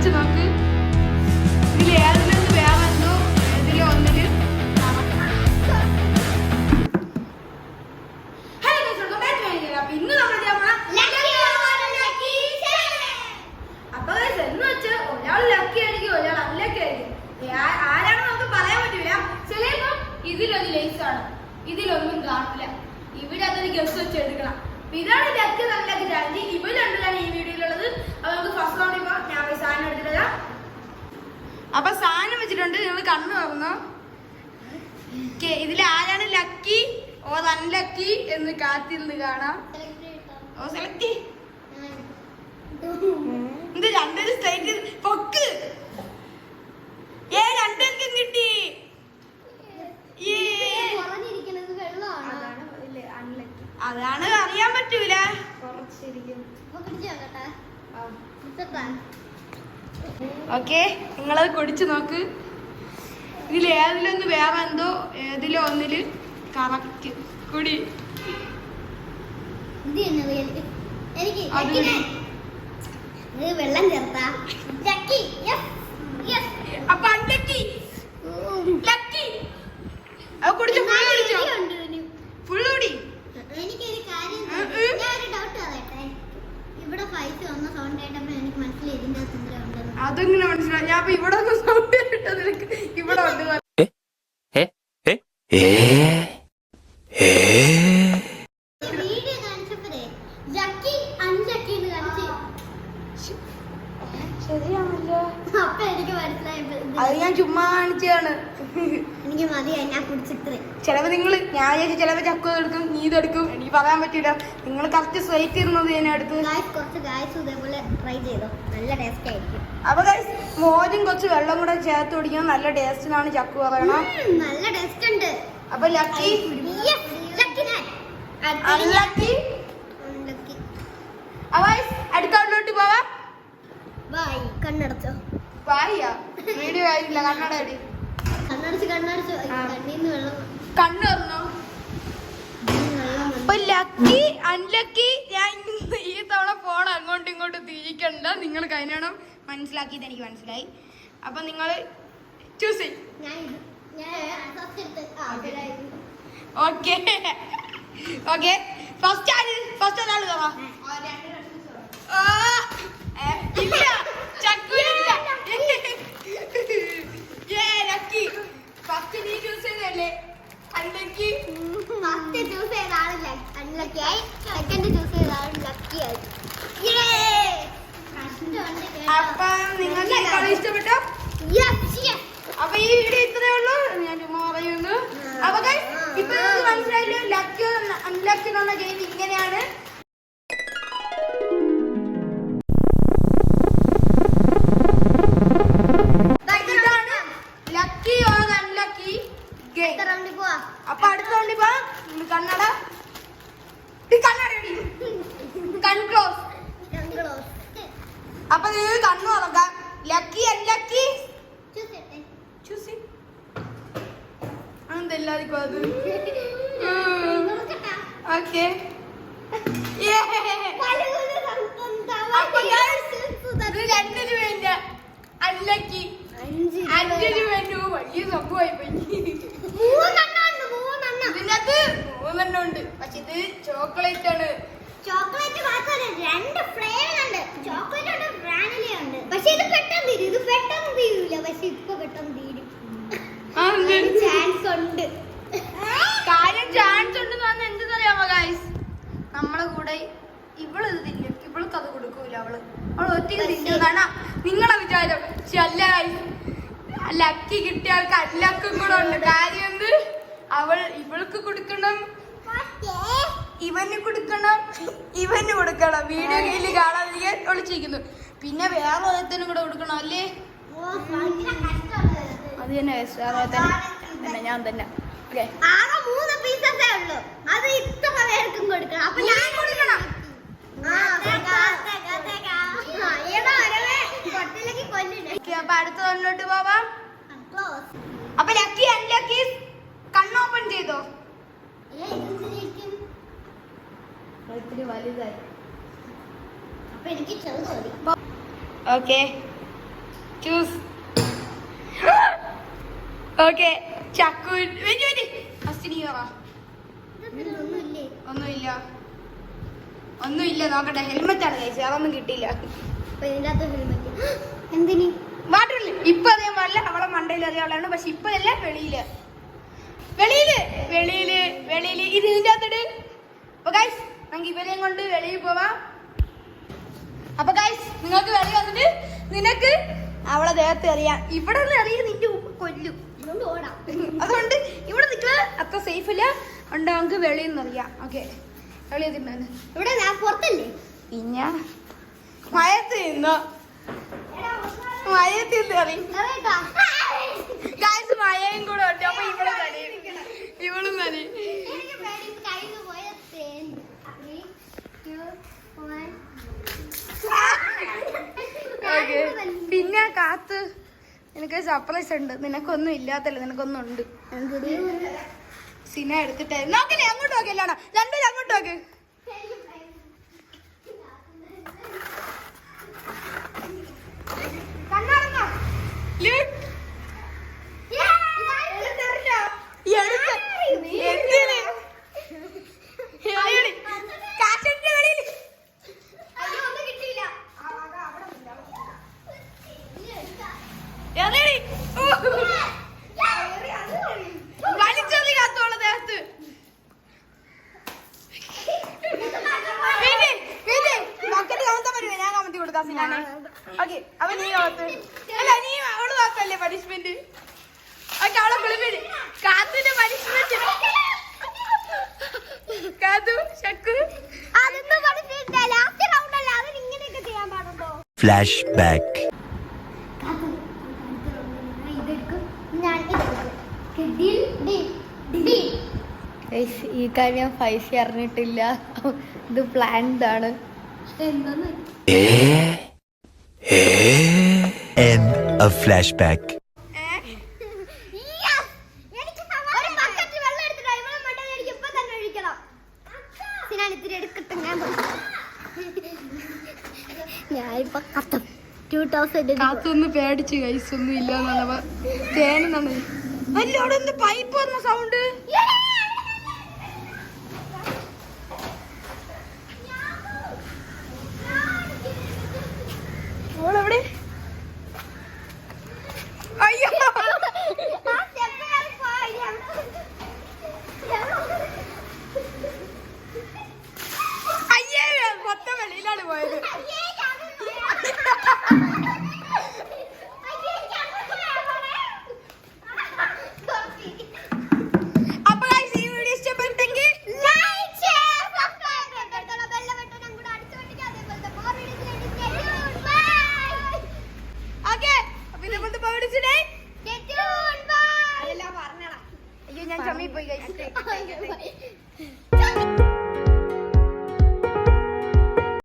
കുടിച്ചു നോക്ക്. ഇതിൽ ഏതിലൊന്ന് വേറെന്തോ ഏതിലോ ഒന്നില് ഇന്ന് നമ്മൾ അപ്പൊ എന്ന് വെച്ചാൽ ഒരാൾ ലക്കി ആയിരിക്കും, ഒരാൾ അൺലക്കി ആയിരിക്കും. ആരാണ് നമുക്ക് പറയാൻ പറ്റില്ല. ചിലപ്പോ ഇതിലൊരു ലേസ് ആണ്, ഇതിലൊന്നും കാണില്ല. ഇവിടെ അതൊരു ഗസ് വെച്ച് എടുക്കണം. ഇതാണ് ലക്കി അൺലക്കി ചാലഞ്ച്. ഇവർ രണ്ടിലാണ് ഈ വീഡിയോയിലുള്ളത്. അപ്പൊ നമുക്ക് ഫസ്റ്റ് റൗണ്ടിൽ പോകാം. ഞാൻ പോയി സാധനം എടുത്തിട്ടില്ല. അപ്പൊ സാധനം വെച്ചിട്ടുണ്ട്. നിങ്ങൾ കണ്ണു തുറന്നോ. ഇതിൽ ആരാണ് ലക്കി ഓർ അൺലക്കി എന്ന് കാത്തിരുന്ന് കാണാം. ഓ സെലക്ട് ഇത് രണ്ടൊരു സ്ട്രൈറ്റ് പൊക്ക്. രണ്ടുപേർക്കും കിട്ടി. അതാണ് അറിയാൻ പറ്റൂല. ഓക്കെ, നിങ്ങളത് കുടിച്ചു നോക്ക്. ഇതിൽ ഏതിലൊന്ന് വേറെ എന്തോ ഏതിലോ ഒന്നില് കറക്റ്റ് കുടി. വെള്ളം ചേർത്താ അപ്പൊ അൺലക്കി ലക്കി. കുടിച്ചോ, ഫുൾ കുടി. എനിക്കൊരു കാര്യം, ഞാനൊരു ഡൗട്ട് പറയട്ടെ. ഇവിടെ പൈസ വന്ന സൗണ്ട് കേട്ടപ്പോ എനിക്ക് മനസ്സിലായി ഇതിന്റെ സുന്ദരം ഉണ്ടെന്ന്. അതെങ്ങനെ മനസ്സിലായി? ഞാൻ അപ്പൊ ഇവിടെ സൗണ്ട് കേട്ടോ നിനക്ക് ഇവിടെ ഉണ്ട്. വീഡിയോ കാണിച്ചപ്പോഴേ ലക്കി അൺലക്കി എന്ന് കാണിച്ചു. ശരിയാണല്ലോ. അപ്പൊ എനിക്ക് മനസ്സിലായത് അത് ഞാൻ ചുമ്മാ കാണിച്ചാണ്. എനിക്ക് മതിയായി, ഞാൻ കുടിച്ചിട്ട്. ചിലപ്പോ നിങ്ങള് ഞാൻ വിചാരിച്ചു ചിലപ്പോ ചക്കോ എടുക്കും, നീ ഇതെടുക്കും. എനിക്ക് പറയാൻ പറ്റൂല. നിങ്ങൾ കറക്റ്റ് സ്ട്രൈറ്റ് ഇരുന്നത് ഞാൻ എടുത്ത്. കുറച്ച് ഗായ്സ് ഇതേപോലെ ട്രൈ ചെയ്തോ, നല്ല ടേസ്റ്റ് ആയിരിക്കും. അപ്പൊ ഗൈസ് മോരും കുറച്ച് വെള്ളം കൂടെ ചേർത്ത് കുടിക്കാൻ നല്ല ടേസ്റ്റിനാണ് ചക്കു പറയണം. നല്ല ടേസ്റ്റ് ഉണ്ട്. അപ്പൊ ലക്കി അൺലക്കി. അടുത്ത റൗണ്ടിലോട്ട് പോവാ. ബൈ. കണ്ണടച്ചോ? വായിയാ വീഡിയോ ആയില്ല. കണ്ണട അടി. കണ്ണടച്ച് കണ്ണീന്ന് വെള്ളം. കണ്ണ് തുറന്നോ. അപ്പൊ ലക്കി അൺലക്കി. ഞാൻ ഈ തവണ ഫോൺ അങ്ങോട്ടും ഇങ്ങോട്ടും തിരിക്കണ്ട. നിങ്ങൾ കഴിഞ്ഞണം മനസ്സിലാക്കിയത് എനിക്ക് മനസ്സിലായി. അപ്പൊ നിങ്ങൾ ചൂസ് ചെയ്യും. Okay okay. ഫസ്റ്റ് ഒരാൾ കയറാം. ഇല്ല ചക്കൂരില്ല. ലക്കി ഫസ്റ്റ് നീ ചൂസ് ചെയ്തല്ലേ. അൺലക്കി ഫസ്റ്റ് ചൂസ് ചെയ്ത ആള് അൺലക്കി ആയി. സെക്കൻഡ് ചൂസ് ചെയ്ത ആള് ലക്കി ആയി. അപ്പൊ നിങ്ങൾക്ക് കളി ഇഷ്ടപ്പെട്ടോ? അപ്പൊ ഈ വീഡിയോ ഇത്രയേ ഉള്ളൂ. ഞാൻ ചുമ്മാ പറയുന്നു. അപ്പൊ ഇപ്പൊ മനസ്സിലായില്ലോ ലക്കി അൺലക്കി എന്ന് പറഞ്ഞ ഗെയിം ഇങ്ങനെയാണ്. Lucky or unlucky game. അപ്പൊ അടുത്ത റൗണ്ടിൽ പോവാം. കണ്ണട കൺക്ലോസ്. അപ്പൊ നിങ്ങൾ കണ്ണു തുറക്കാം. ലക്കി അൺലക്കി ചൂസ് അതെല്ലാവർക്കും അത്. ഓക്കെ രണ്ടിന് വേണ്ട അൺലക്കി 5 രൂപ വലിയ സംഭവമായി പോയി. ഇതിനകത്ത് 3 ഉണ്ട്. പക്ഷെ ഇത് ചോക്ലേറ്റ് ആണ്. ചോക്ലേറ്റ് മാത്രമല്ല, 2 ഫ്ലേവർ ഉണ്ട്. ചോക്ലേറ്റ് ഉണ്ട്, വാനില ഉണ്ട്. പക്ഷെ ഇത് പെട്ടെന്ന് തീരും. ഇത് പെട്ടെന്ന് തീരൂല, പക്ഷെ ഇപ്പൊ പെട്ടെന്ന് തീരും. ചാൻസ് ഉണ്ട്. കാര്യം ചാൻസ് ഉണ്ടെന്ന് പറഞ്ഞാൽ എന്തെന്നറിയാമോ ഗൈസ്? നമ്മളെ കൂടെ ഇവള് ഇത് തിന്നും, ഇവൾക്ക് അത് കൊടുക്കൂല. അവള് ഒറ്റയ്ക്ക് തിന്നുന്നതാണ് നിങ്ങളെ വിചാരം. പക്ഷെ അല്ല ഗൈസ്, ലക്കി കിട്ടിയ ആൾക്ക് അല്ലക്കും കൂടെ ഉണ്ട്. കാര്യം എന്ത്? ഇവൾക്ക് കൊടുക്കണം, ഇവന് കൊടുക്കണം, ഇവന് കൊടുക്കണം. വീഡിയോ കയ്യിൽ കാണാതിരിക്കാൻ ഒളിച്ചിരിക്കുന്നു. പിന്നെ വേറെ ഓരോരുത്തരും കൂടെ കൊടുക്കണം അല്ലേ? അത് തന്നെ തന്നെ ഞാൻ തന്നെ. ആകെ 3 പീസസേ ഉള്ളൂ. അത് ഇത്ര പേർക്കും കൊടുക്കണം. അപ്പൊ ഞാൻ കൊടുക്കണം. അപ്പൊ അടുത്ത തന്നിട്ട് പോവാം. അപ്പൊ ലക്കി അൺലക്കി കണ്ണ് ഓപ്പൺ ചെയ്തോ. വലുതായി. അപ്പൊ എനിക്ക് ചെറുത് മതി. Okay choose. ഓക്കെ ചക്കു ഫസ്റ്റ് നീ പറ. ഒന്നുമില്ല നോക്കട്ടെ. ഹെൽമെറ്റ് ആണ് കഴിച്ചത്, അതൊന്നും കിട്ടിയില്ല. എന്തിന് വാട്ടറില്ല ഇപ്പൊ അറിയാൻ പാടില്ല, അവളെ മണ്ടയിൽ അറിയാവുള്ളതാണ്. പക്ഷെ ഇപ്പൊ അല്ല, വെളിയില് ഇത് ഇതിന്റെ അകത്തിട്ട്. അപ്പൊ ഗൈസ് നമുക്ക് ഇവരെയും കൊണ്ട് വെളിയിൽ പോവാം. അപ്പൊ ഗൈസ് നിങ്ങൾക്ക് വെളി വന്നിട്ട് നിനക്ക് അവളെ ദേഹത്ത് എറിയാം. ഇവിടെ നിന്ന് എറിയ നിന്റെ ഉപ്പ് കൊല്ലും. അതുകൊണ്ട് ഇവിടെ നിൽക്കുന്നത് അത്ര സേഫ് അല്ല. ഉണ്ട് നമുക്ക് വെളിയിൽ നിന്ന് അറിയാം. ഓക്കെ വെളിയിൽ തിന്നാണ്. ഇവിടെ ഞാൻ പുറത്തല്ലേ പിന്നെ മയത്ത് നിന്നോ, മയത്ത് നിന്ന് എറി. ഗൈസ് മഴയും കൂടെ ഉണ്ട്. അപ്പൊ ഇവളും നനി. പിന്നെ കാത്ത് നിനക്ക് സർപ്രൈസ് ഉണ്ട്. നിനക്കൊന്നും ഇല്ലാത്തല്ലേ, നിനക്കൊന്നും ഉണ്ട്. സിന എടുത്തിട്ടേ നോക്കല്ലേ, അങ്ങോട്ട് നോക്കല്ലാണ് രണ്ടുപേരും അങ്ങോട്ട് നോക്ക്. അപ്പൊ നീ അല്ല നീ അവള് നോക്കല്ലേ പണിഷ്മെന്റ്. അവളെ വിളിപ്പിന് കാത്തുന്റെ പണിഷ്മെന്റ്. കാത്തു ഷക്കു ഫ്ലാഷ് ബാക്ക്. ഈ കാര്യം പൈസ അറിഞ്ഞിട്ടില്ല. ഇത് പ്ലാൻഡ് ആണ്. End of flashback. കാത്തൊന്ന് പേടിച്ച് കൈസൊന്നും ഇല്ല. തേനെന്നാണ് അല്ലോടെ പൈപ്പ് വന്ന സൗണ്ട്. ഓളെവിടെ? അയ്യോ അയ്യേ മൊത്തം വെളിയിലാണ് പോയത്. ഞാൻ ചമ്മി പോയി.